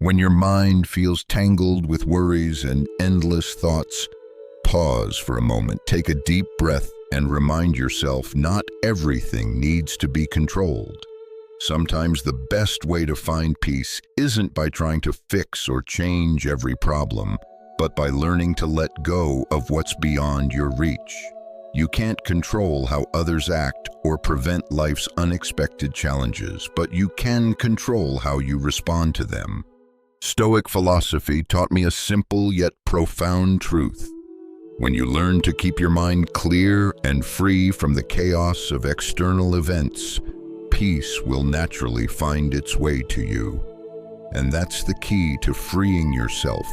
When your mind feels tangled with worries and endless thoughts, pause for a moment, take a deep breath, and remind yourself not everything needs to be controlled. Sometimes the best way to find peace isn't by trying to fix or change every problem, but by learning to let go of what's beyond your reach. You can't control how others act or prevent life's unexpected challenges, but you can control how you respond to them. Stoic philosophy taught me a simple yet profound truth. When you learn to keep your mind clear and free from the chaos of external events, peace will naturally find its way to you. And that's the key to freeing yourself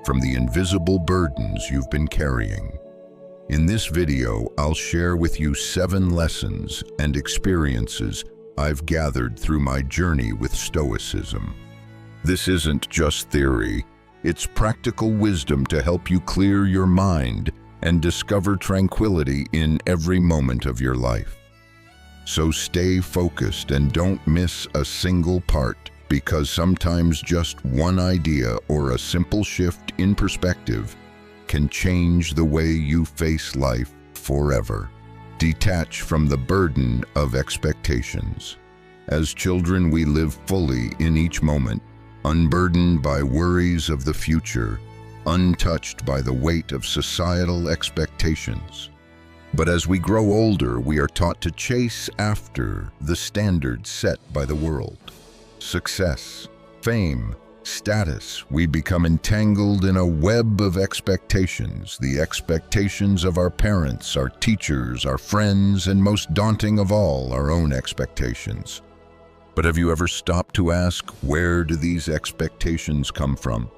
from the invisible burdens you've been carrying. In this video, I'll share with you 7 lessons and experiences I've gathered through my journey with Stoicism. This isn't just theory, it's practical wisdom to help you clear your mind and discover tranquility in every moment of your life. So stay focused and don't miss a single part, because sometimes just one idea or a simple shift in perspective can change the way you face life forever. Detach from the burden of expectations. As children, we live fully in each moment, unburdened by worries of the future, untouched by the weight of societal expectations. But as we grow older, we are taught to chase after the standards set by the world. Success, fame, status. We become entangled in a web of expectations, the expectations of our parents, our teachers, our friends, and most daunting of all, our own expectations. But have you ever stopped to ask, where do these expectations come from?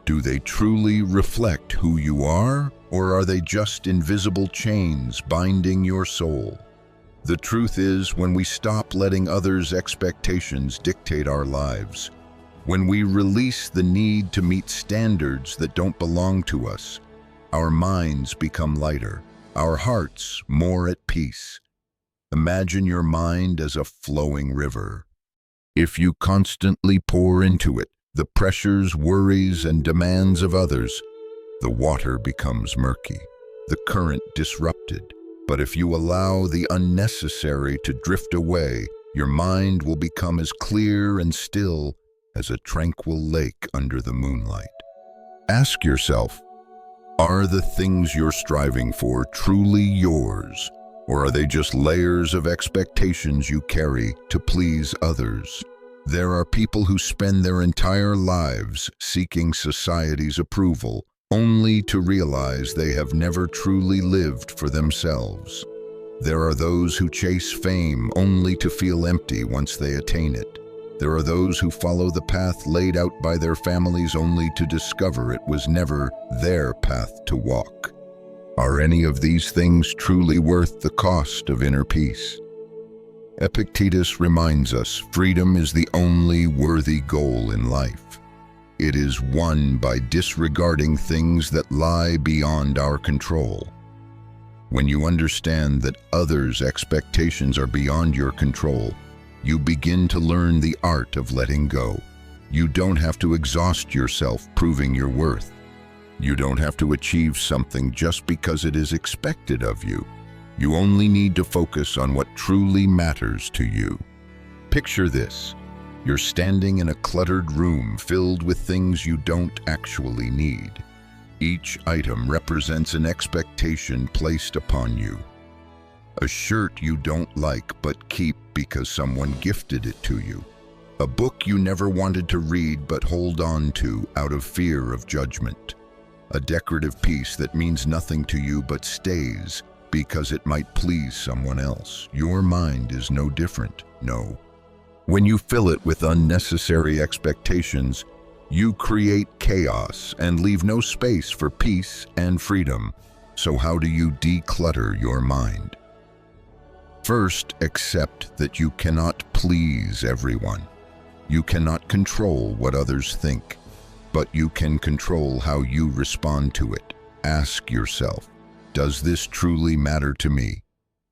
Do they truly reflect who you are, or are they just invisible chains binding your soul? The truth is, when we stop letting others' expectations dictate our lives, when we release the need to meet standards that don't belong to us, our minds become lighter, our hearts more at peace. Imagine your mind as a flowing river. If you constantly pour into it the pressures, worries, and demands of others, the water becomes murky, the current disrupted. But if you allow the unnecessary to drift away, your mind will become as clear and still as a tranquil lake under the moonlight. Ask yourself, are the things you're striving for truly yours? Or are they just layers of expectations you carry to please others? There are people who spend their entire lives seeking society's approval, only to realize they have never truly lived for themselves. There are those who chase fame only to feel empty once they attain it. There are those who follow the path laid out by their families only to discover it was never their path to walk. Are any of these things truly worth the cost of inner peace? Epictetus reminds us freedom is the only worthy goal in life. It is won by disregarding things that lie beyond our control. When you understand that others' expectations are beyond your control, you begin to learn the art of letting go. You don't have to exhaust yourself proving your worth. You don't have to achieve something just because it is expected of you. You only need to focus on what truly matters to you. Picture this. You're standing in a cluttered room filled with things you don't actually need. Each item represents an expectation placed upon you. A shirt you don't like but keep because someone gifted it to you. A book you never wanted to read but hold on to out of fear of judgment. A decorative piece that means nothing to you but stays because it might please someone else. Your mind is no different, no. When you fill it with unnecessary expectations, you create chaos and leave no space for peace and freedom. So how do you declutter your mind? First, accept that you cannot please everyone. You cannot control what others think, but you can control how you respond to it. Ask yourself, does this truly matter to me?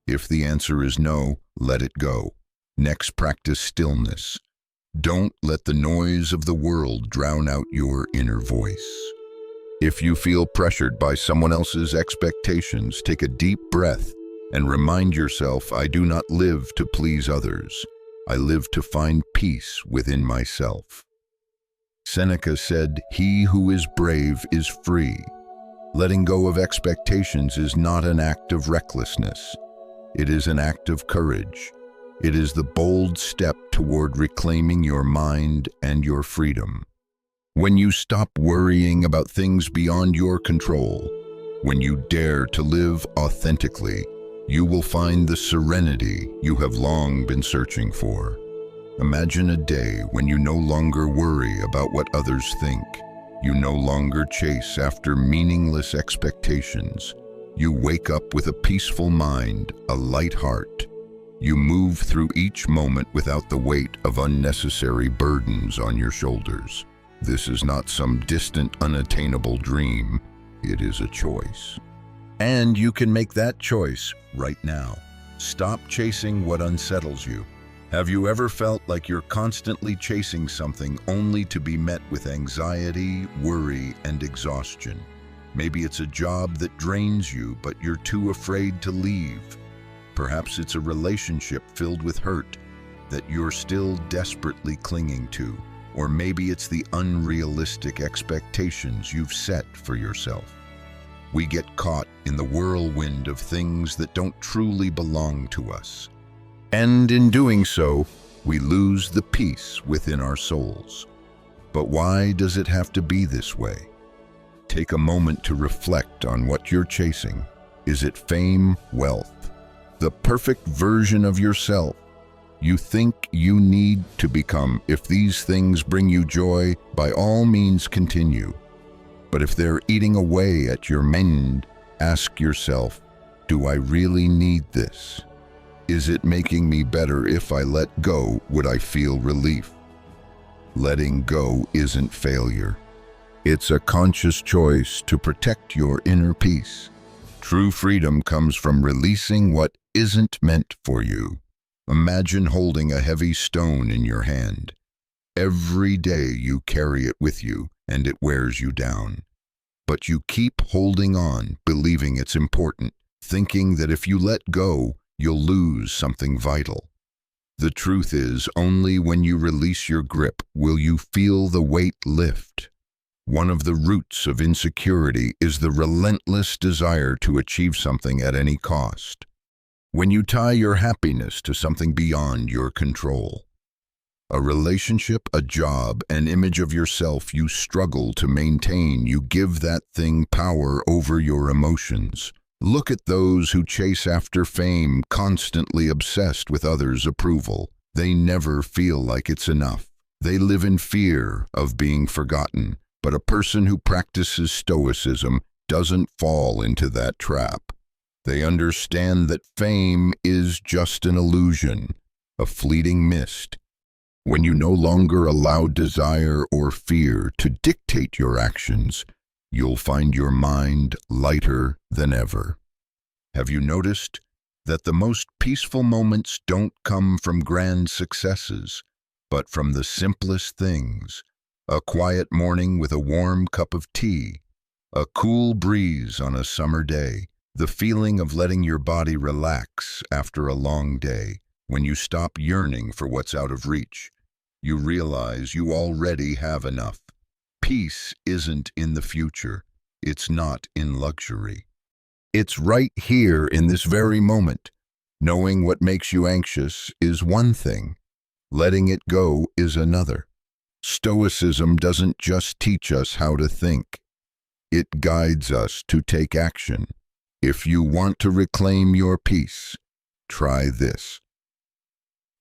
If the answer is no, let it go. Next, practice stillness. Don't let the noise of the world drown out your inner voice. If you feel pressured by someone else's expectations, take a deep breath and remind yourself, I do not live to please others. I live to find peace within myself. Seneca said, "He who is brave is free." Letting go of expectations is not an act of recklessness. It is an act of courage. It is the bold step toward reclaiming your mind and your freedom. When you stop worrying about things beyond your control, when you dare to live authentically, you will find the serenity you have long been searching for. Imagine a day when you no longer worry about what others think. You no longer chase after meaningless expectations. You wake up with a peaceful mind, a light heart. You move through each moment without the weight of unnecessary burdens on your shoulders. This is not some distant, unattainable dream. It is a choice. And you can make that choice right now. Stop chasing what unsettles you. Have you ever felt like you're constantly chasing something only to be met with anxiety, worry, and exhaustion? Maybe it's a job that drains you, but you're too afraid to leave. Perhaps it's a relationship filled with hurt that you're still desperately clinging to. Or maybe it's the unrealistic expectations you've set for yourself. We get caught in the whirlwind of things that don't truly belong to us. And in doing so, we lose the peace within our souls. But why does it have to be this way? Take a moment to reflect on what you're chasing. Is it fame, wealth, the perfect version of yourself you think you need to become? If these things bring you joy, by all means continue. But if they're eating away at your mind, ask yourself, do I really need this? Is it making me better? If I let go, would I feel relief? Letting go isn't failure. It's a conscious choice to protect your inner peace. True freedom comes from releasing what isn't meant for you. Imagine holding a heavy stone in your hand. Every day you carry it with you, and it wears you down. But you keep holding on, believing it's important, thinking that if you let go, you'll lose something vital. The truth is, only when you release your grip will you feel the weight lift. One of the roots of insecurity is the relentless desire to achieve something at any cost. When you tie your happiness to something beyond your control, a relationship, a job, an image of yourself you struggle to maintain, you give that thing power over your emotions. Look at those who chase after fame, constantly obsessed with others' approval. They never feel like it's enough. They live in fear of being forgotten. But a person who practices Stoicism doesn't fall into that trap. They understand that fame is just an illusion, a fleeting mist. When you no longer allow desire or fear to dictate your actions, you'll find your mind lighter than ever. Have you noticed that the most peaceful moments don't come from grand successes, but from the simplest things? A quiet morning with a warm cup of tea, a cool breeze on a summer day, the feeling of letting your body relax after a long day. When you stop yearning for what's out of reach, you realize you already have enough. Peace isn't in the future. It's not in luxury. It's right here in this very moment. Knowing what makes you anxious is one thing. Letting it go is another. Stoicism doesn't just teach us how to think. It guides us to take action. If you want to reclaim your peace, try this.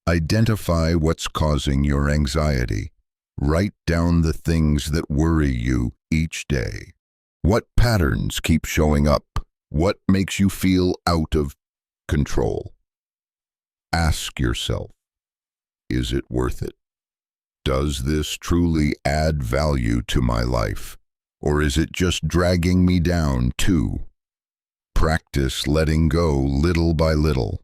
Identify what's causing your anxiety. Write down the things that worry you each day. What patterns keep showing up? What makes you feel out of control? Ask yourself, is it worth it? Does this truly add value to my life? Or is it just dragging me down too? Practice letting go little by little.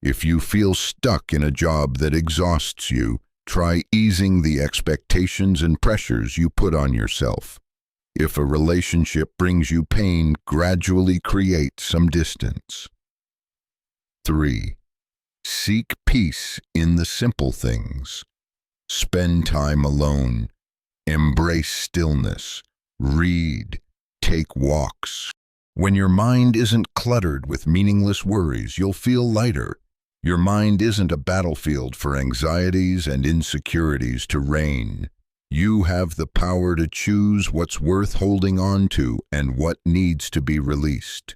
If you feel stuck in a job that exhausts you, Try easing the expectations and pressures you put on yourself. If a relationship brings you pain, gradually create some distance. 3. Seek peace in the simple things. Spend time alone. Embrace stillness. Read. Take walks. When your mind isn't cluttered with meaningless worries, you'll feel lighter. Your mind isn't a battlefield for anxieties and insecurities to reign. You have the power to choose what's worth holding on to and what needs to be released.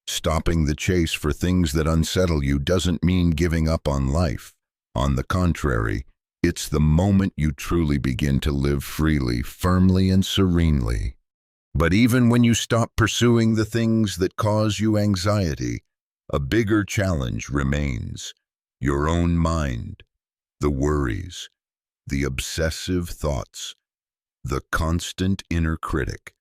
Stopping the chase for things that unsettle you doesn't mean giving up on life. On the contrary, it's the moment you truly begin to live freely, firmly, and serenely. But even when you stop pursuing the things that cause you anxiety, a bigger challenge remains: your own mind, the worries, the obsessive thoughts, the constant inner critic.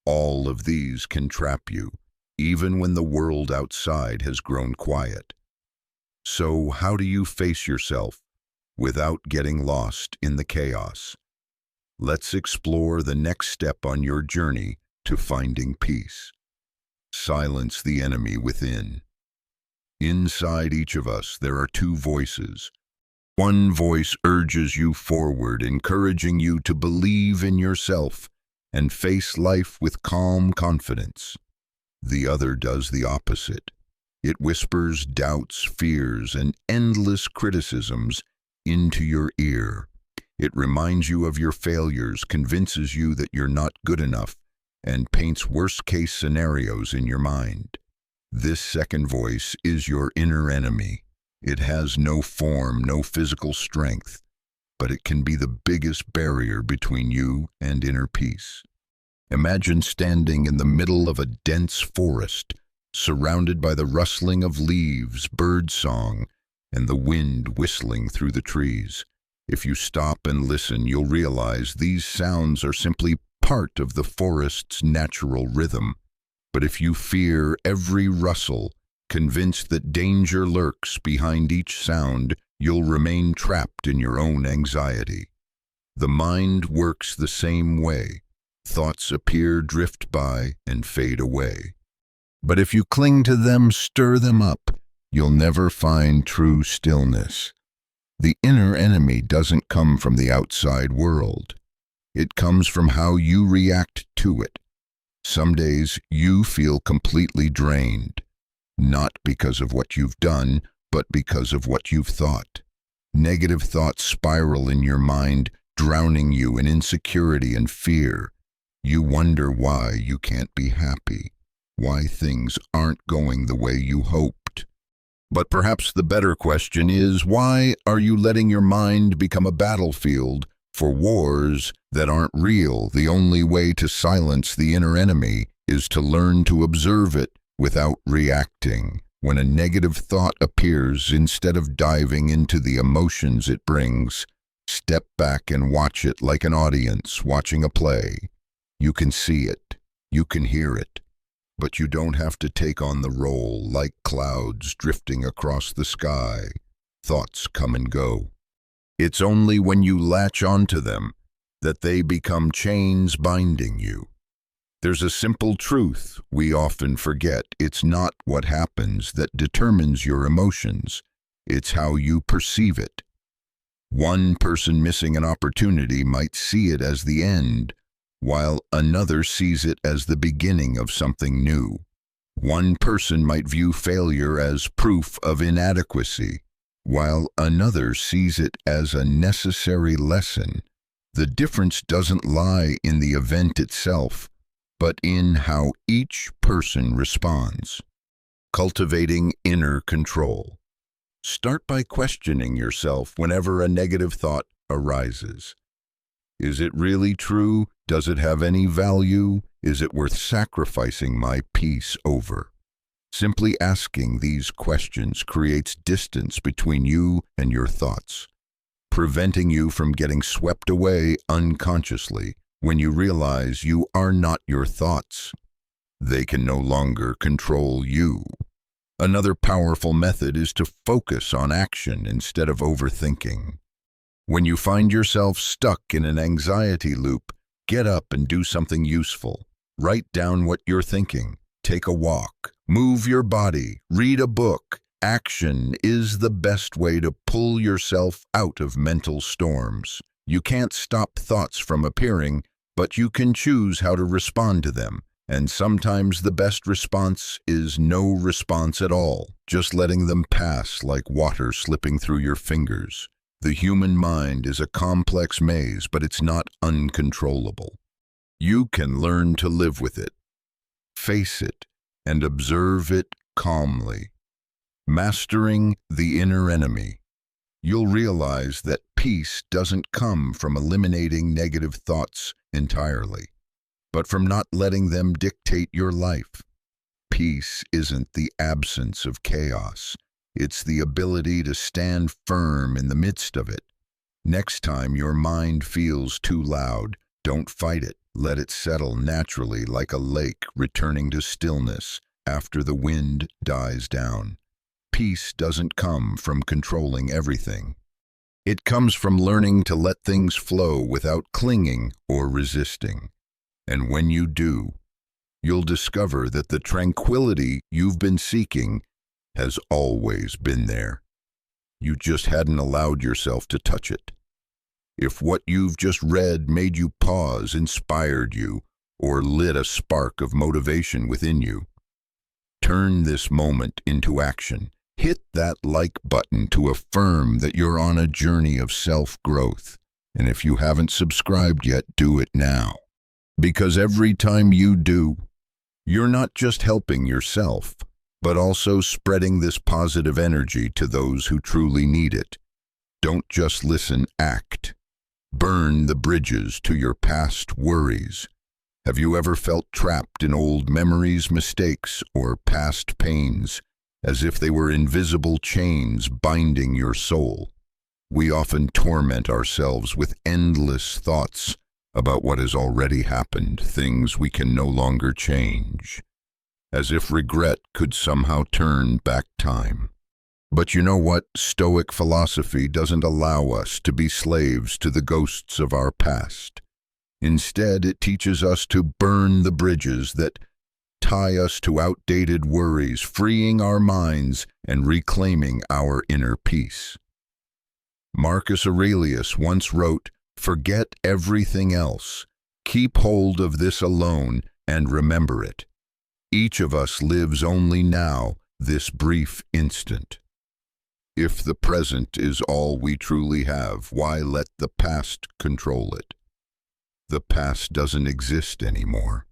All of these can trap you, even when the world outside has grown quiet. So, how do you face yourself without getting lost in the chaos? Let's explore the next step on your journey to finding peace. Silence the enemy within. Inside each of us, there are two voices. One voice urges you forward, encouraging you to believe in yourself and face life with calm confidence. The other does the opposite. It whispers doubts, fears, and endless criticisms into your ear. It reminds you of your failures, convinces you that you're not good enough, and paints worst-case scenarios in your mind. This second voice is your inner enemy. It has no form, no physical strength, but it can be the biggest barrier between you and inner peace. Imagine standing in the middle of a dense forest, surrounded by the rustling of leaves, birdsong, and the wind whistling through the trees. If you stop and listen, you'll realize these sounds are simply part of the forest's natural rhythm. But if you fear every rustle, convinced that danger lurks behind each sound, you'll remain trapped in your own anxiety. The mind works the same way. Thoughts appear, drift by, and fade away. But if you cling to them, stir them up, you'll never find true stillness. The inner enemy doesn't come from the outside world. It comes from how you react to it. Some days you feel completely drained, not because of what you've done, but because of what you've thought. Negative thoughts spiral in your mind, drowning you in insecurity and fear. You wonder why you can't be happy, why things aren't going the way you hoped. But perhaps the better question is, why are you letting your mind become a battlefield for wars that aren't real? The only way to silence the inner enemy is to learn to observe it without reacting. When a negative thought appears, instead of diving into the emotions it brings, step back and watch it like an audience watching a play. You can see it, you can hear it, but you don't have to take on the role. Like clouds drifting across the sky, thoughts come and go. It's only when you latch onto them that they become chains binding you. There's a simple truth we often forget. It's not what happens that determines your emotions. It's how you perceive it. One person missing an opportunity might see it as the end, while another sees it as the beginning of something new. One person might view failure as proof of inadequacy, while another sees it as a necessary lesson. The difference doesn't lie in the event itself, but in how each person responds. Cultivating inner control. Start by questioning yourself whenever a negative thought arises. Is it really true? Does it have any value? Is it worth sacrificing my peace over? Simply asking these questions creates distance between you and your thoughts, preventing you from getting swept away unconsciously. When you realize you are not your thoughts, they can no longer control you. Another powerful method is to focus on action instead of overthinking. When you find yourself stuck in an anxiety loop, get up and do something useful. Write down what you're thinking. Take a walk. Move your body. Read a book. Action is the best way to pull yourself out of mental storms. You can't stop thoughts from appearing, but you can choose how to respond to them. And sometimes the best response is no response at all, just letting them pass like water slipping through your fingers. The human mind is a complex maze, but it's not uncontrollable. You can learn to live with it, face it, and observe it calmly. Mastering the inner enemy. You'll realize that peace doesn't come from eliminating negative thoughts entirely, but from not letting them dictate your life. Peace isn't the absence of chaos. It's the ability to stand firm in the midst of it. Next time your mind feels too loud, don't fight it. Let it settle naturally like a lake returning to stillness after the wind dies down. Peace doesn't come from controlling everything. It comes from learning to let things flow without clinging or resisting. And when you do, you'll discover that the tranquility you've been seeking has always been there. You just hadn't allowed yourself to touch it. If what you've just read made you pause, inspired you, or lit a spark of motivation within you, turn this moment into action. Hit that like button to affirm that you're on a journey of self-growth. And if you haven't subscribed yet, do it now. Because every time you do, you're not just helping yourself, but also spreading this positive energy to those who truly need it. Don't just listen, act. Burn the bridges to your past worries. Have you ever felt trapped in old memories, mistakes, or past pains, as if they were invisible chains binding your soul? We often torment ourselves with endless thoughts about what has already happened, things we can no longer change, as if regret could somehow turn back time. But you know what? Stoic philosophy doesn't allow us to be slaves to the ghosts of our past. Instead, it teaches us to burn the bridges that tie us to outdated worries, freeing our minds and reclaiming our inner peace. Marcus Aurelius once wrote, "Forget everything else. Keep hold of this alone and remember it. Each of us lives only now, this brief instant." If the present is all we truly have, why let the past control it? The past doesn't exist anymore.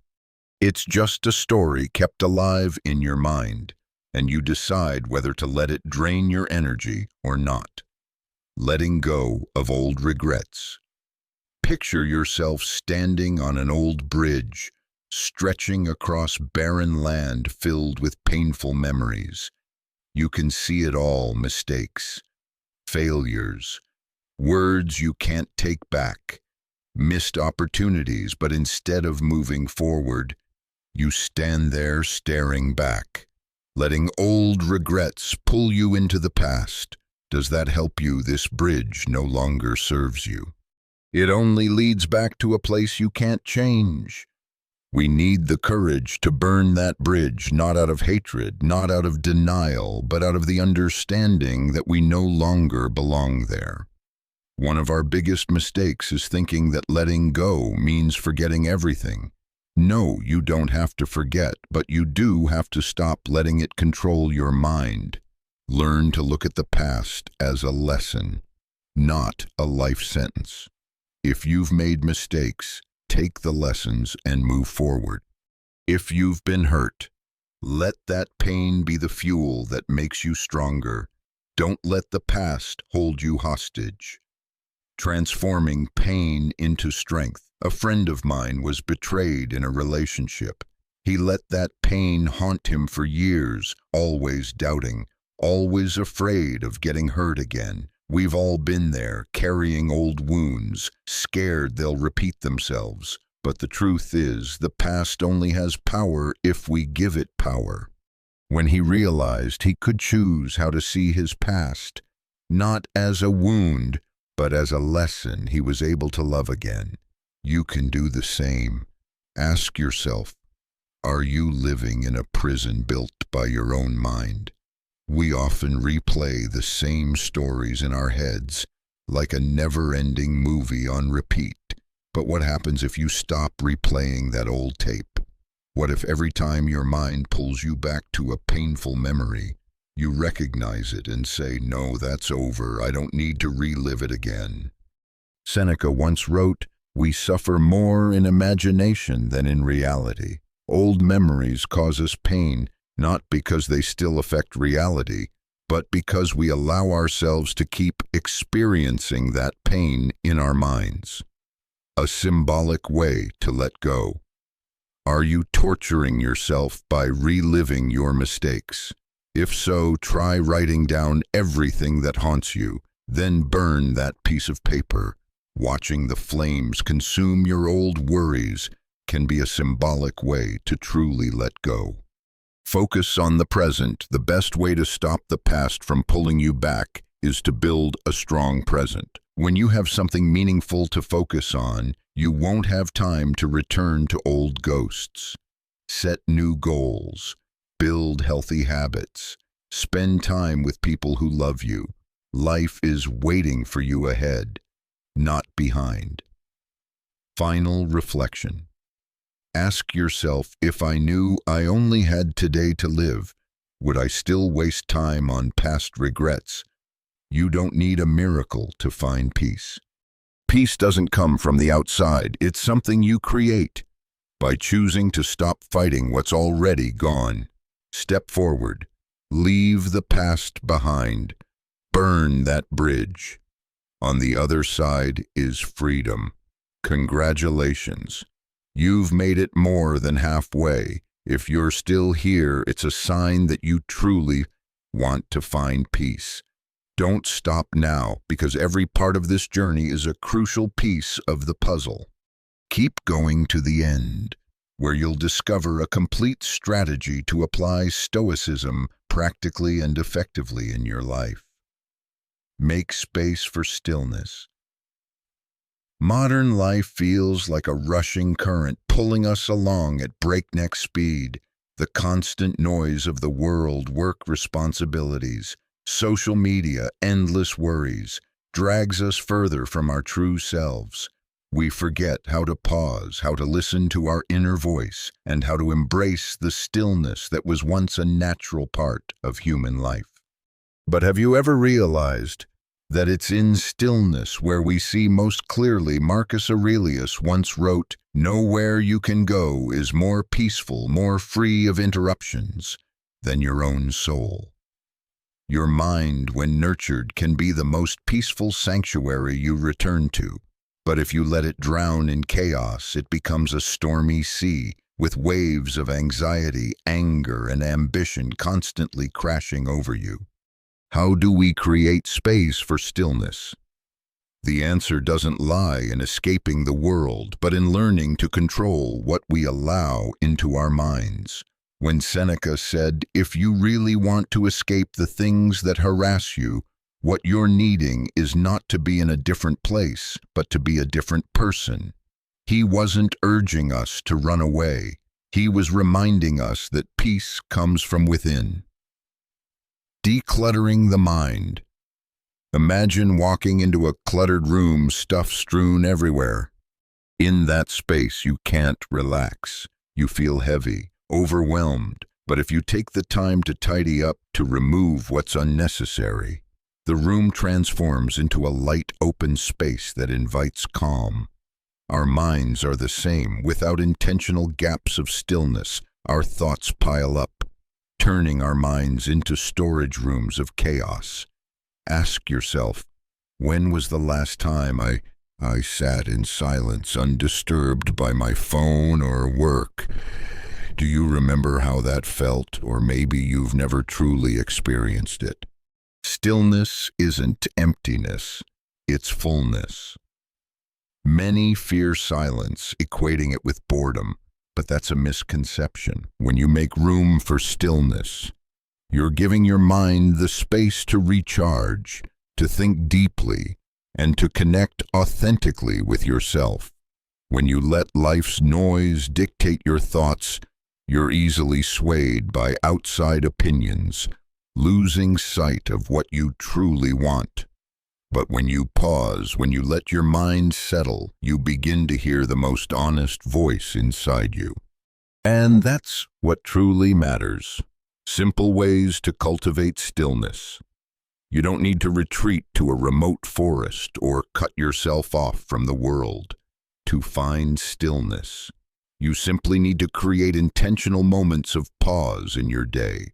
It's just a story kept alive in your mind, and you decide whether to let it drain your energy or not. Letting go of old regrets. Picture yourself standing on an old bridge, stretching across barren land filled with painful memories. You can see it all: mistakes, failures, words you can't take back, missed opportunities, but instead of moving forward, you stand there staring back, letting old regrets pull you into the past. Does that help you? This bridge no longer serves you. It only leads back to a place you can't change. We need the courage to burn that bridge, not out of hatred, not out of denial, but out of the understanding that we no longer belong there. One of our biggest mistakes is thinking that letting go means forgetting everything. No, you don't have to forget, but you do have to stop letting it control your mind. Learn to look at the past as a lesson, not a life sentence. If you've made mistakes, take the lessons and move forward. If you've been hurt, let that pain be the fuel that makes you stronger. Don't let the past hold you hostage. Transforming pain into strength. A friend of mine was betrayed in a relationship. He let that pain haunt him for years, always doubting, always afraid of getting hurt again. We've all been there, carrying old wounds, scared they'll repeat themselves. But the truth is, the past only has power if we give it power. When he realized he could choose how to see his past, not as a wound, but as a lesson he was able to love again. You can do the same. Ask yourself, are you living in a prison built by your own mind? We often replay the same stories in our heads, like a never-ending movie on repeat. But what happens if you stop replaying that old tape? What if every time your mind pulls you back to a painful memory, you recognize it and say, no, that's over, I don't need to relive it again? Seneca once wrote, "We suffer more in imagination than in reality." Old memories cause us pain, not because they still affect reality, but because we allow ourselves to keep experiencing that pain in our minds. A symbolic way to let go. Are you torturing yourself by reliving your mistakes? If so, try writing down everything that haunts you, then burn that piece of paper. Watching the flames consume your old worries can be a symbolic way to truly let go. Focus on the present. The best way to stop the past from pulling you back is to build a strong present. When you have something meaningful to focus on, you won't have time to return to old ghosts. Set new goals. Build healthy habits. Spend time with people who love you. Life is waiting for you ahead, not behind. Final reflection. Ask yourself, if I knew I only had today to live, would I still waste time on past regrets? You don't need a miracle to find peace. Peace doesn't come from the outside, it's something you create. By choosing to stop fighting what's already gone, step forward, leave the past behind, burn that bridge. On the other side is freedom. Congratulations. You've made it more than halfway. If you're still here, it's a sign that you truly want to find peace. Don't stop now, because every part of this journey is a crucial piece of the puzzle. Keep going to the end, where you'll discover a complete strategy to apply Stoicism practically and effectively in your life. Make space for stillness. Modern life feels like a rushing current pulling us along at breakneck speed. The constant noise of the world, work responsibilities, social media, endless worries, drags us further from our true selves. We forget how to pause, how to listen to our inner voice, and how to embrace the stillness that was once a natural part of human life. But have you ever realized that it's in stillness where we see most clearly? Marcus Aurelius once wrote, "Nowhere you can go is more peaceful, more free of interruptions than your own soul." Your mind, when nurtured, can be the most peaceful sanctuary you return to. But if you let it drown in chaos, it becomes a stormy sea, with waves of anxiety, anger, and ambition constantly crashing over you. How do we create space for stillness? The answer doesn't lie in escaping the world, but in learning to control what we allow into our minds. When Seneca said, "If you really want to escape the things that harass you, what you're needing is not to be in a different place, but to be a different person," he wasn't urging us to run away. He was reminding us that peace comes from within. Decluttering the mind. Imagine walking into a cluttered room, stuff strewn everywhere. In that space, you can't relax. You feel heavy, overwhelmed. But if you take the time to tidy up, to remove what's unnecessary, the room transforms into a light, open space that invites calm. Our minds are the same. Without intentional gaps of stillness, our thoughts pile up, turning our minds into storage rooms of chaos. Ask yourself, when was the last time I sat in silence, undisturbed by my phone or work? Do you remember how that felt? Or maybe you've never truly experienced it. Stillness isn't emptiness, it's fullness. Many fear silence, equating it with boredom. But that's a misconception. When you make room for stillness, you're giving your mind the space to recharge, to think deeply, and to connect authentically with yourself. When you let life's noise dictate your thoughts, you're easily swayed by outside opinions, losing sight of what you truly want. But when you pause, when you let your mind settle, you begin to hear the most honest voice inside you. And that's what truly matters. Simple ways to cultivate stillness. You don't need to retreat to a remote forest or cut yourself off from the world to find stillness. You simply need to create intentional moments of pause in your day.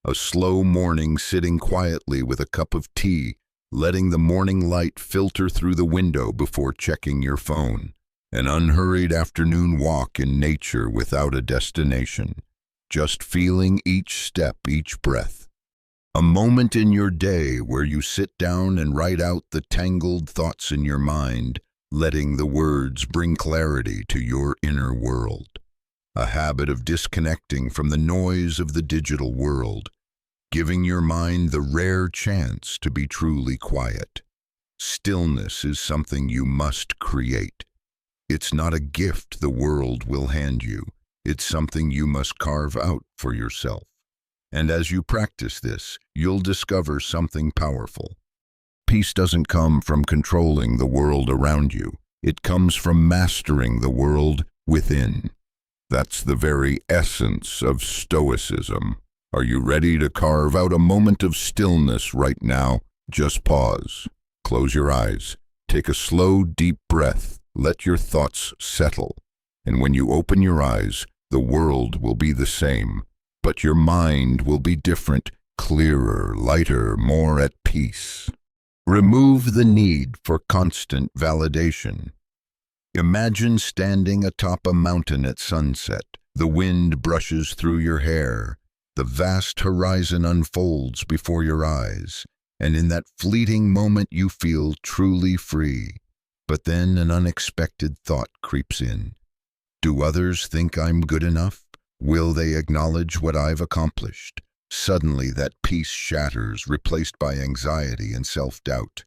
A slow morning sitting quietly with a cup of tea, letting the morning light filter through the window before checking your phone. An unhurried afternoon walk in nature without a destination, just feeling each step, each breath. A moment in your day where you sit down and write out the tangled thoughts in your mind, letting the words bring clarity to your inner world. A habit of disconnecting from the noise of the digital world, giving your mind the rare chance to be truly quiet. Stillness is something you must create. It's not a gift the world will hand you. It's something you must carve out for yourself. And as you practice this, you'll discover something powerful. Peace doesn't come from controlling the world around you. It comes from mastering the world within. That's the very essence of Stoicism. Are you ready to carve out a moment of stillness right now? Just pause. Close your eyes. Take a slow, deep breath. Let your thoughts settle. And when you open your eyes, the world will be the same, but your mind will be different, clearer, lighter, more at peace. Remove the need for constant validation. Imagine standing atop a mountain at sunset. The wind brushes through your hair. The vast horizon unfolds before your eyes, and in that fleeting moment you feel truly free. But then an unexpected thought creeps in. Do others think I'm good enough? Will they acknowledge what I've accomplished? Suddenly that peace shatters, replaced by anxiety and self-doubt.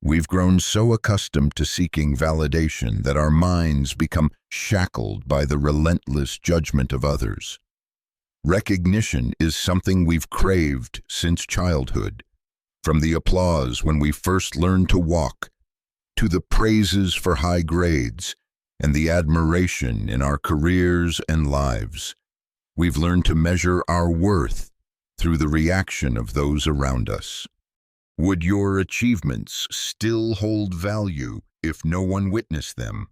We've grown so accustomed to seeking validation that our minds become shackled by the relentless judgment of others. Recognition is something we've craved since childhood. From the applause when we first learned to walk, to the praises for high grades, and the admiration in our careers and lives. We've learned to measure our worth through the reaction of those around us. Would your achievements still hold value if no one witnessed them?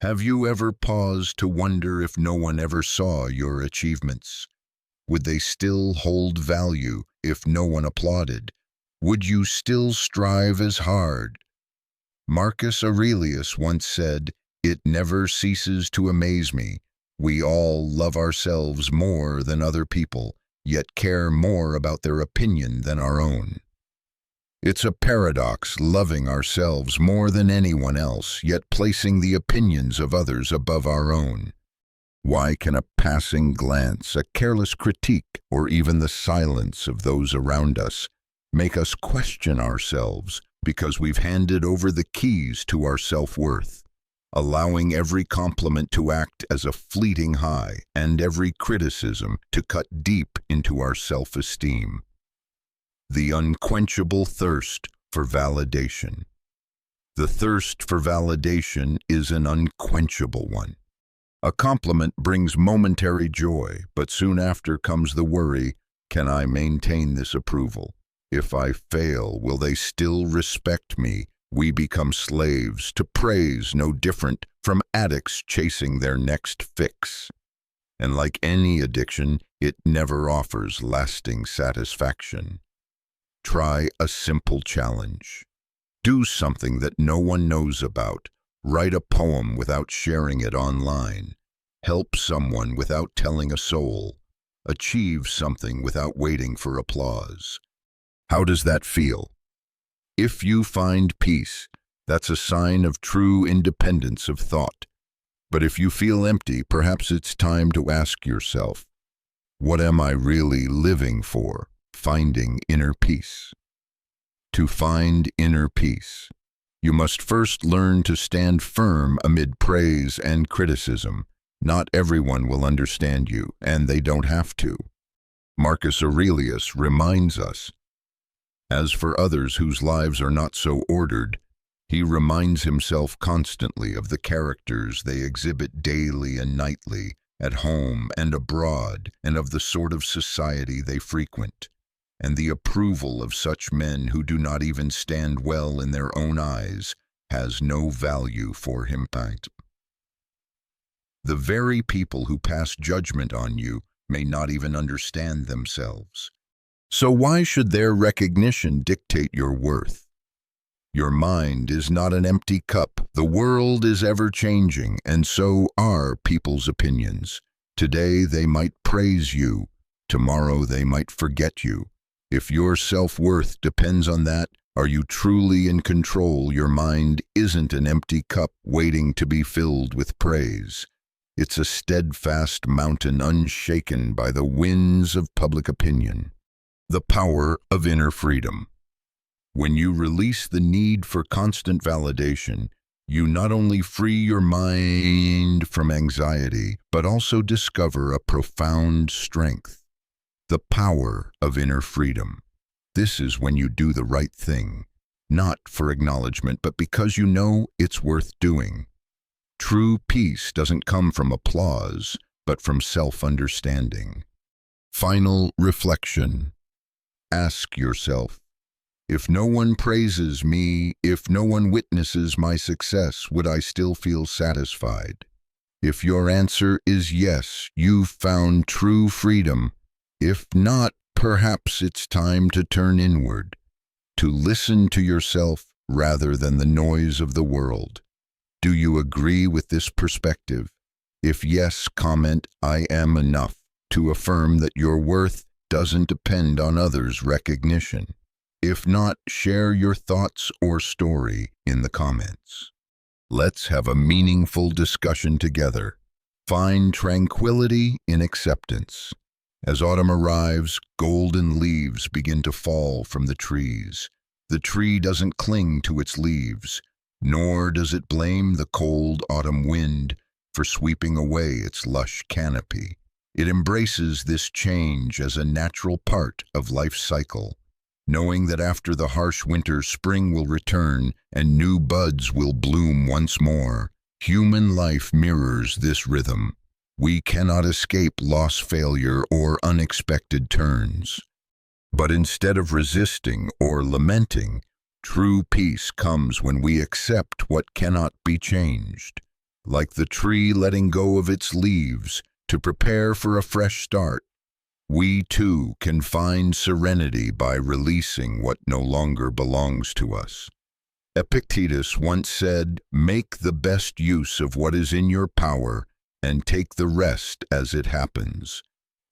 Have you ever paused to wonder if no one ever saw your achievements? Would they still hold value if no one applauded? Would you still strive as hard? Marcus Aurelius once said, "It never ceases to amaze me. We all love ourselves more than other people, yet care more about their opinion than our own." It's a paradox, loving ourselves more than anyone else, yet placing the opinions of others above our own. Why can a passing glance, a careless critique, or even the silence of those around us make us question ourselves because we've handed over the keys to our self-worth, allowing every compliment to act as a fleeting high and every criticism to cut deep into our self-esteem? The unquenchable thirst for validation. The thirst for validation is an unquenchable one. A compliment brings momentary joy, but soon after comes the worry, can I maintain this approval? If I fail, will they still respect me? We become slaves to praise, no different from addicts chasing their next fix. And like any addiction, it never offers lasting satisfaction. Try a simple challenge. Do something that no one knows about. Write a poem without sharing it online. Help someone without telling a soul. Achieve something without waiting for applause. How does that feel? If you find peace, that's a sign of true independence of thought. But if you feel empty, perhaps it's time to ask yourself, what am I really living for? Finding inner peace. To find inner peace, You must first learn to stand firm amid praise and criticism. Not everyone will understand you, and they don't have to. Marcus Aurelius reminds us, as for others whose lives are not so ordered, he reminds himself constantly of the characters they exhibit daily and nightly, at home and abroad, and of the sort of society they frequent, and the approval of such men who do not even stand well in their own eyes has no value for him. The very people who pass judgment on you may not even understand themselves. So why should their recognition dictate your worth? Your mind is not an empty cup. The world is ever-changing, and so are people's opinions. Today they might praise you. Tomorrow they might forget you. If your self-worth depends on that, are you truly in control? Your mind isn't an empty cup waiting to be filled with praise. It's a steadfast mountain unshaken by the winds of public opinion. The power of inner freedom. When you release the need for constant validation, you not only free your mind from anxiety, but also discover a profound strength. The power of inner freedom. This is when you do the right thing, not for acknowledgement, but because you know it's worth doing. True peace doesn't come from applause, but from self-understanding. Final reflection. Ask yourself, if no one praises me, if no one witnesses my success, would I still feel satisfied? If your answer is yes, you've found true freedom. If not, perhaps it's time to turn inward, to listen to yourself rather than the noise of the world. Do you agree with this perspective? If yes, comment, "I am enough," to affirm that your worth doesn't depend on others' recognition. If not, share your thoughts or story in the comments. Let's have a meaningful discussion together. Find tranquility in acceptance. As autumn arrives, golden leaves begin to fall from the trees. The tree doesn't cling to its leaves, nor does it blame the cold autumn wind for sweeping away its lush canopy. It embraces this change as a natural part of life's cycle, knowing that after the harsh winter, spring will return and new buds will bloom once more. Human life mirrors this rhythm. We cannot escape loss, failure, or unexpected turns. But instead of resisting or lamenting, true peace comes when we accept what cannot be changed. Like the tree letting go of its leaves to prepare for a fresh start, we too can find serenity by releasing what no longer belongs to us. Epictetus once said, "Make the best use of what is in your power and take the rest as it happens."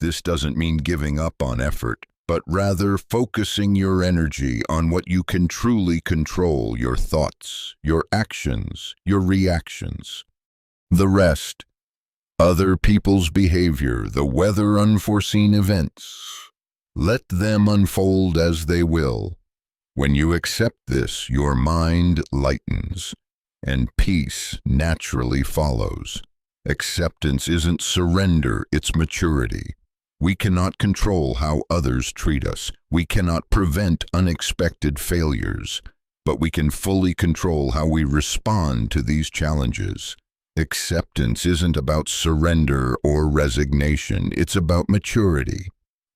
This doesn't mean giving up on effort, but rather focusing your energy on what you can truly control: your thoughts, your actions, your reactions. The rest, other people's behavior, the weather, unforeseen events, let them unfold as they will. When you accept this, your mind lightens, and peace naturally follows. Acceptance isn't surrender, it's maturity. We cannot control how others treat us. We cannot prevent unexpected failures, but we can fully control how we respond to these challenges. Acceptance isn't about surrender or resignation. It's about maturity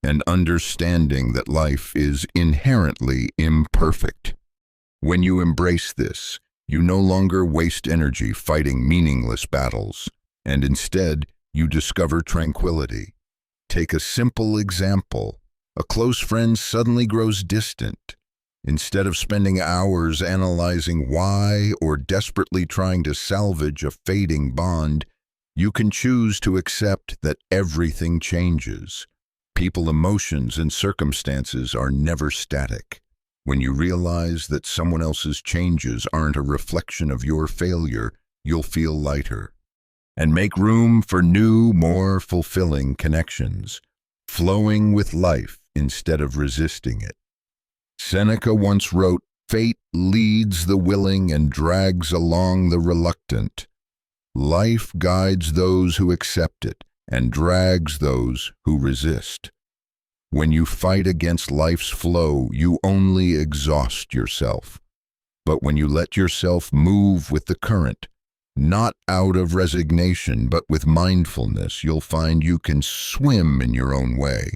and understanding that life is inherently imperfect. When you embrace this, you no longer waste energy fighting meaningless battles, and instead, you discover tranquility. Take a simple example. A close friend suddenly grows distant. Instead of spending hours analyzing why or desperately trying to salvage a fading bond, you can choose to accept that everything changes. People, emotions, and circumstances are never static. When you realize that someone else's changes aren't a reflection of your failure, you'll feel lighter and make room for new, more fulfilling connections, flowing with life instead of resisting it. Seneca once wrote, Fate leads the willing and drags along the reluctant. Life guides those who accept it and drags those who resist. When you fight against life's flow, you only exhaust yourself. But when you let yourself move with the current, not out of resignation but with mindfulness, you'll find you can swim in your own way,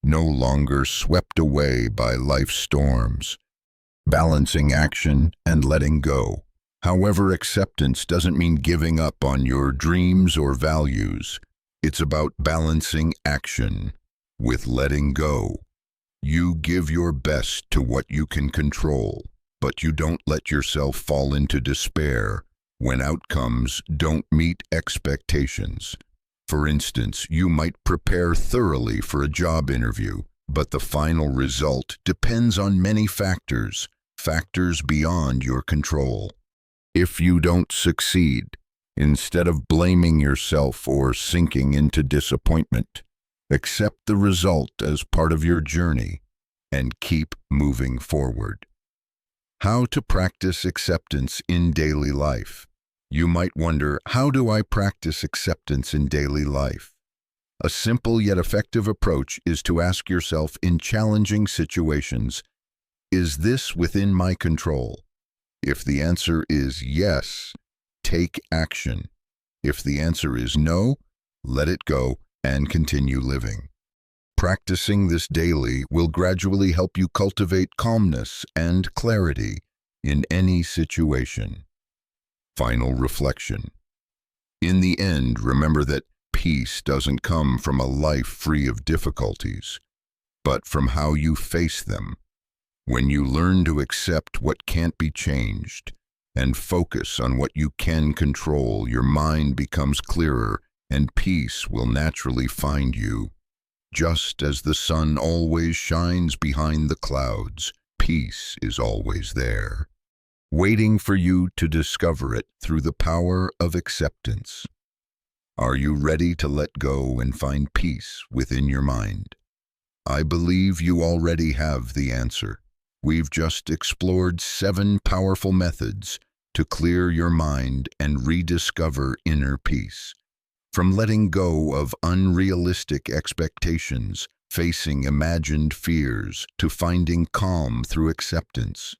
no longer swept away by life's storms. Balancing action and letting go. However, acceptance doesn't mean giving up on your dreams or values. It's about balancing action with letting go. You give your best to what you can control, but you don't let yourself fall into despair when outcomes don't meet expectations. For instance, you might prepare thoroughly for a job interview, but the final result depends on many factors beyond your control. If you don't succeed, instead of blaming yourself or sinking into disappointment, accept the result as part of your journey and keep moving forward. How to practice acceptance in daily life. You might wonder, how do I practice acceptance in daily life? A simple yet effective approach is to ask yourself in challenging situations, is this within my control? If the answer is yes, take action. If the answer is no, let it go and continue living. Practicing this daily will gradually help you cultivate calmness and clarity in any situation. Final reflection. In the end, remember that peace doesn't come from a life free of difficulties, but from how you face them. When you learn to accept what can't be changed and focus on what you can control, your mind becomes clearer and peace will naturally find you. Just as the sun always shines behind the clouds, peace is always there, waiting for you to discover it through the power of acceptance. Are you ready to let go and find peace within your mind? I believe you already have the answer. We've just explored 7 powerful methods to clear your mind and rediscover inner peace. From letting go of unrealistic expectations, facing imagined fears, to finding calm through acceptance,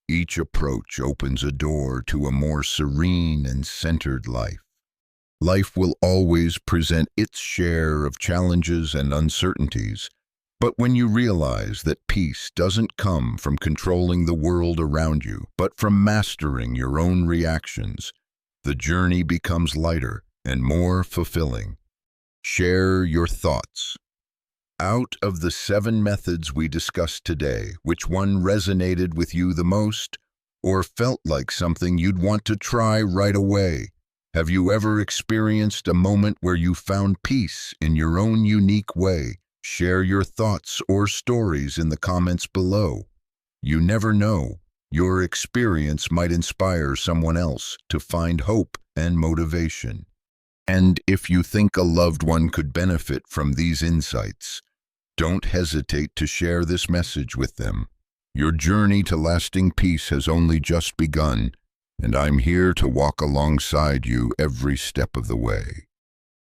each approach opens a door to a more serene and centered life. Life will always present its share of challenges and uncertainties, but when you realize that peace doesn't come from controlling the world around you, but from mastering your own reactions, the journey becomes lighter and more fulfilling. Share your thoughts. Out of the 7 methods we discussed today, which one resonated with you the most, or felt like something you'd want to try right away? Have you ever experienced a moment where you found peace in your own unique way? Share your thoughts or stories in the comments below. You never know, your experience might inspire someone else to find hope and motivation. And if you think a loved one could benefit from these insights, don't hesitate to share this message with them. Your journey to lasting peace has only just begun, and I'm here to walk alongside you every step of the way.